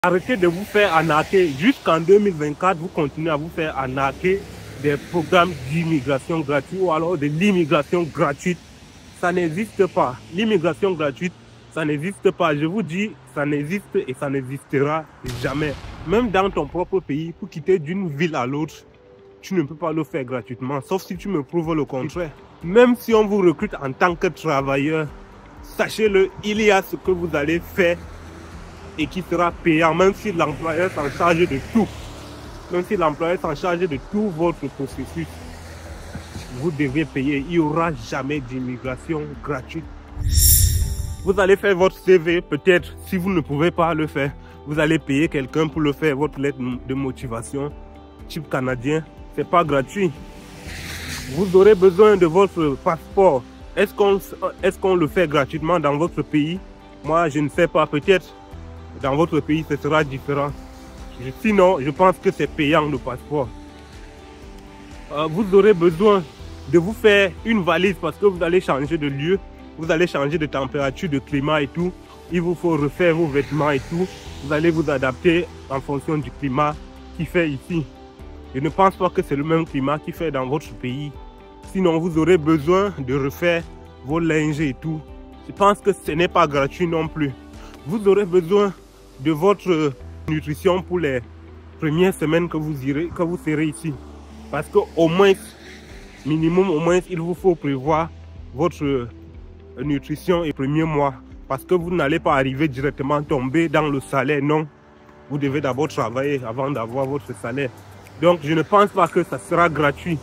Arrêtez de vous faire arnaquer. Jusqu'en 2024, vous continuez à vous faire arnaquer des programmes d'immigration gratuite ou alors de l'immigration gratuite. Ça n'existe pas. L'immigration gratuite, ça n'existe pas. Je vous dis, ça n'existe et ça n'existera jamais. Même dans ton propre pays, pour quitter d'une ville à l'autre, tu ne peux pas le faire gratuitement, sauf si tu me prouves le contraire. Même si on vous recrute en tant que travailleur, sachez-le, il y a ce que vous allez faire et qui sera payant, même si l'employeur s'en charge de tout. Même si l'employeur s'en charge de tout votre processus, vous devez payer. Il n'y aura jamais d'immigration gratuite. Vous allez faire votre CV, peut-être, si vous ne pouvez pas le faire, vous allez payer quelqu'un pour le faire, votre lettre de motivation, type canadien, c'est pas gratuit. Vous aurez besoin de votre passeport. Est-ce qu'on le fait gratuitement dans votre pays? Moi, je ne sais pas, peut-être. Dans votre pays, ce sera différent. Sinon, je pense que c'est payant le passeport. Vous aurez besoin de vous faire une valise parce que vous allez changer de lieu, vous allez changer de température, de climat et tout. Il vous faut refaire vos vêtements et tout. Vous allez vous adapter en fonction du climat qui fait ici. Je ne pense pas que c'est le même climat qui fait dans votre pays. Sinon, vous aurez besoin de refaire vos linges et tout. Je pense que ce n'est pas gratuit non plus. Vous aurez besoin de votre nutrition pour les premières semaines que vous serez ici. Parce qu'au moins, minimum, au moins, il vous faut prévoir votre nutrition et premier mois. Parce que vous n'allez pas arriver directement tomber dans le salaire, non. Vous devez d'abord travailler avant d'avoir votre salaire. Donc, je ne pense pas que ça sera gratuit.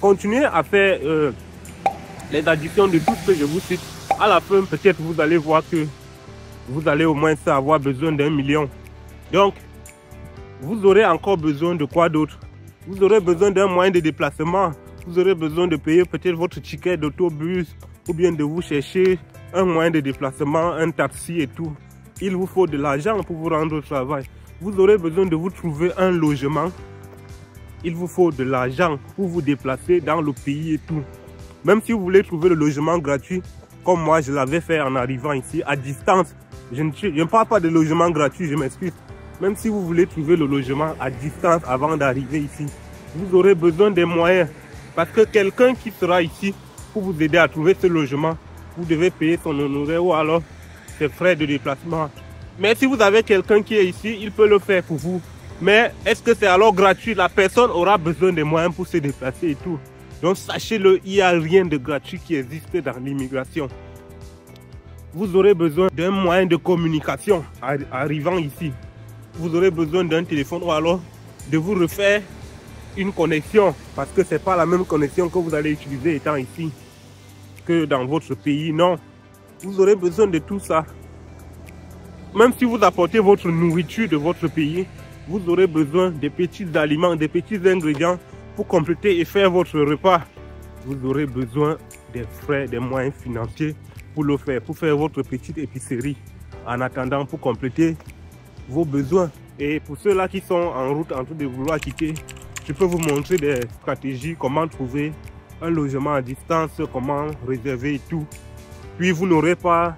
Continuez à faire les additions de tout ce que je vous cite. À la fin, peut-être vous allez voir que vous allez au moins avoir besoin d'1 million. Donc, vous aurez encore besoin de quoi d'autre? Vous aurez besoin d'un moyen de déplacement. Vous aurez besoin de payer peut-être votre ticket d'autobus ou bien de vous chercher un moyen de déplacement, un taxi et tout. Il vous faut de l'argent pour vous rendre au travail. Vous aurez besoin de vous trouver un logement. Il vous faut de l'argent pour vous déplacer dans le pays et tout. Même si vous voulez trouver le logement gratuit, comme moi je l'avais fait en arrivant ici à distance. Je ne parle pas de logement gratuit, je m'excuse. Même si vous voulez trouver le logement à distance avant d'arriver ici, vous aurez besoin des moyens. Parce que quelqu'un qui sera ici pour vous aider à trouver ce logement, vous devez payer son honoraire ou alors ses frais de déplacement. Mais si vous avez quelqu'un qui est ici, il peut le faire pour vous. Mais est-ce que c'est alors gratuit? La personne aura besoin des moyens pour se déplacer et tout. Donc sachez-le, il n'y a rien de gratuit qui existe dans l'immigration. Vous aurez besoin d'un moyen de communication arrivant ici. Vous aurez besoin d'un téléphone ou alors de vous refaire une connexion. Parce que ce n'est pas la même connexion que vous allez utiliser étant ici que dans votre pays. Non, vous aurez besoin de tout ça. Même si vous apportez votre nourriture de votre pays, vous aurez besoin de petits aliments, de petits ingrédients pour compléter et faire votre repas. Vous aurez besoin des frais, des moyens financiers pour le faire, pour faire votre petite épicerie. En attendant, pour compléter vos besoins. Et pour ceux-là qui sont en route en train de vouloir quitter, je peux vous montrer des stratégies, comment trouver un logement à distance, comment réserver et tout. Puis vous n'aurez pas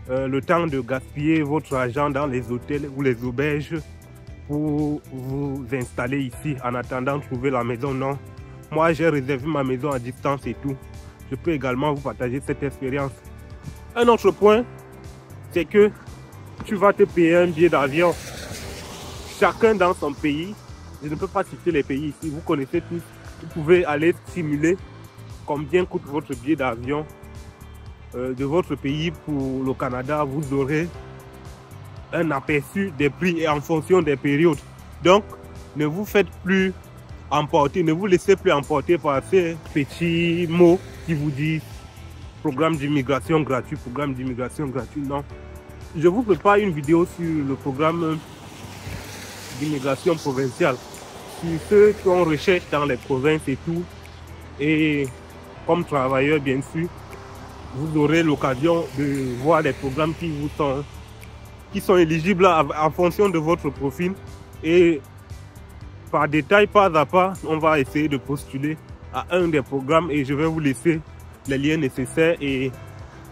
le temps de gaspiller votre argent dans les hôtels ou les auberges pour vous installer ici en attendant de trouver la maison. Non, moi j'ai réservé ma maison à distance et tout. Je peux également vous partager cette expérience. Un autre point, c'est que tu vas te payer un billet d'avion. Chacun dans son pays. Je ne peux pas citer les pays ici, vous connaissez tous. Vous pouvez aller simuler combien coûte votre billet d'avion de votre pays pour le Canada. Vous aurez un aperçu des prix et en fonction des périodes. Donc, ne vous faites plus emporter, ne vous laissez plus emporter par ces petits mots qui vous disent programme d'immigration gratuit, programme d'immigration gratuit. Non. Je vous prépare une vidéo sur le programme d'immigration provinciale, sur ceux qui ont recherche dans les provinces et tout. Et comme travailleur, bien sûr, vous aurez l'occasion de voir les programmes qui sont éligibles en fonction de votre profil. Et par détail, pas à pas, on va essayer de postuler à un des programmes et je vais vous laisser les liens nécessaires et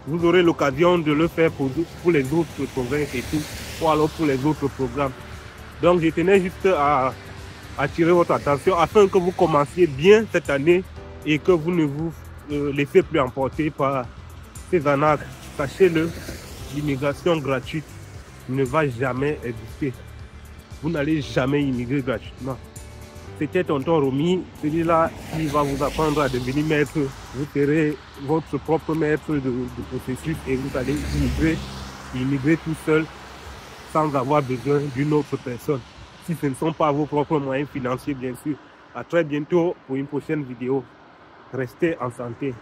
vous aurez l'occasion de le faire pour les autres provinces et tout. ou alors pour les autres programmes. Donc je tenais juste à attirer votre attention afin que vous commenciez bien cette année et que vous ne vous laissez plus emporter par ces arnaques. Sachez-le, l'immigration gratuite ne va jamais exister. Vous n'allez jamais immigrer gratuitement. C'était tonton Romy, celui-là qui va vous apprendre à devenir maître. Vous serez votre propre maître de processus et vous allez immigrer tout seul sans avoir besoin d'une autre personne. Si ce ne sont pas vos propres moyens financiers, bien sûr. À très bientôt pour une prochaine vidéo. Restez en santé.